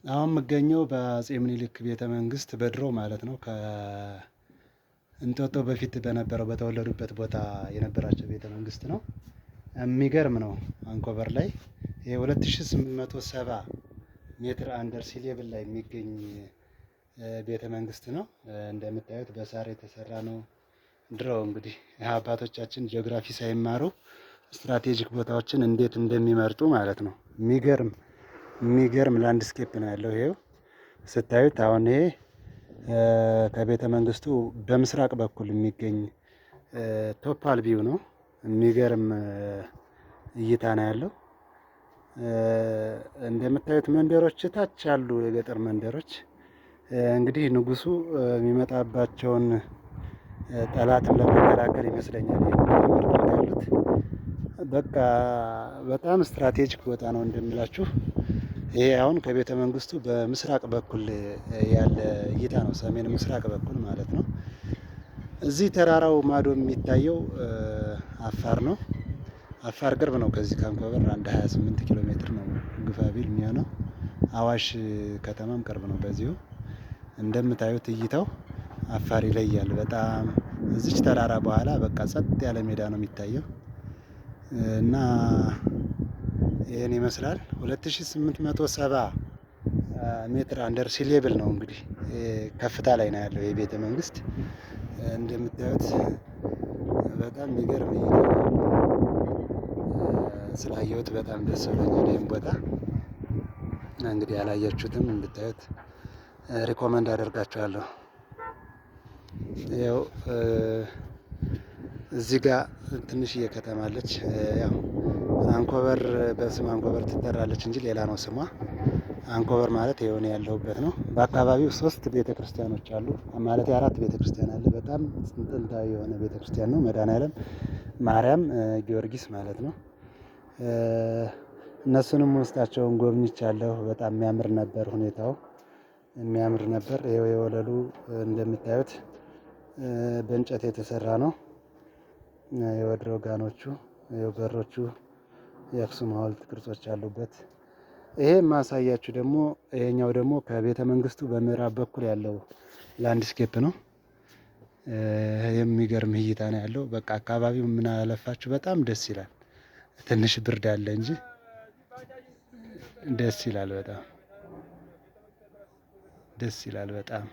አሁን የምገኘው በአጼ ምኒልክ ቤተ መንግስት በድሮ ማለት ነው ከእንጦጦ በፊት በነበረው በተወለዱበት ቦታ የነበራቸው ቤተ መንግስት ነው። የሚገርም ነው። አንኮበር ላይ የ2870 ሜትር አንደር ሲ ሌቭል ላይ የሚገኝ ቤተ መንግስት ነው። እንደምታዩት በሳር የተሰራ ነው። ድሮ እንግዲህ አባቶቻችን ጂኦግራፊ ሳይማሩ ስትራቴጂክ ቦታዎችን እንዴት እንደሚመርጡ ማለት ነው። የሚገርም ላንድስኬፕ ነው ያለው። ይሄው ስታዩት አሁን ይሄ ከቤተ መንግስቱ በምስራቅ በኩል የሚገኝ ቶፓል ቪው ነው። የሚገርም እይታ ነው ያለው። እንደምታዩት መንደሮች ታች ያሉ የገጠር መንደሮች እንግዲህ ንጉሱ የሚመጣባቸውን ጠላትን ለመከላከል ይመስለኛል ያሉት። በቃ በጣም ስትራቴጂክ ቦታ ነው እንደምላችሁ። ይሄ አሁን ከቤተ መንግስቱ በምስራቅ በኩል ያለ እይታ ነው፣ ሰሜን ምስራቅ በኩል ማለት ነው። እዚህ ተራራው ማዶ የሚታየው አፋር ነው። አፋር ቅርብ ነው ከዚህ ከአንኮበር አንድ 28 ኪሎ ሜትር ነው ግፋ ቢል የሚሆነው። አዋሽ ከተማም ቅርብ ነው በዚሁ። እንደምታዩት እይታው አፋር ይለያል በጣም። እዚች ተራራ በኋላ በቃ ጸጥ ያለ ሜዳ ነው የሚታየው እና ይህን ይመስላል። 2870 ሜትር አንደር ሲ ሌቭል ነው እንግዲህ ከፍታ ላይ ነው ያለው የቤተ መንግስት። እንደምታዩት በጣም የሚገርም እይታ ነው። ስላየሁት በጣም ደስ ብሎኛል። ይህን ቦታ እንግዲህ ያላያችሁትም እንድታዩት ሪኮመንድ አደርጋችኋለሁ። ያው እዚህ ጋር ትንሽዬ ከተማ አለች። ያው አንኮበር በስም አንኮበር ትጠራለች እንጂ ሌላ ነው ስሟ። አንኮበር ማለት የሆነ ያለሁበት ነው። በአካባቢው 3 ቤተክርስቲያኖች አሉ ማለት 4 ቤተክርስቲያን አለ። በጣም ጥንታዊ የሆነ ቤተክርስቲያን ነው። መድኃኔዓለም፣ ማርያም፣ ጊዮርጊስ ማለት ነው። እነሱንም ውስጣቸውን ጎብኝቻለሁ። በጣም የሚያምር ነበር ሁኔታው፣ የሚያምር ነበር። ይኸው የወለሉ እንደምታዩት በእንጨት የተሰራ ነው። የወድሮ ጋኖቹ፣ በሮቹ የአክሱም ሐውልት ቅርጾች አሉበት። ይሄ ማሳያችሁ ደግሞ ይሄኛው ደግሞ ከቤተ መንግስቱ በምዕራብ በኩል ያለው ላንድስኬፕ ነው። የሚገርም እይታ ነው ያለው። በቃ አካባቢው ምን አለፋችሁ በጣም ደስ ይላል። ትንሽ ብርድ አለ እንጂ ደስ ይላል። በጣም ደስ ይላል በጣም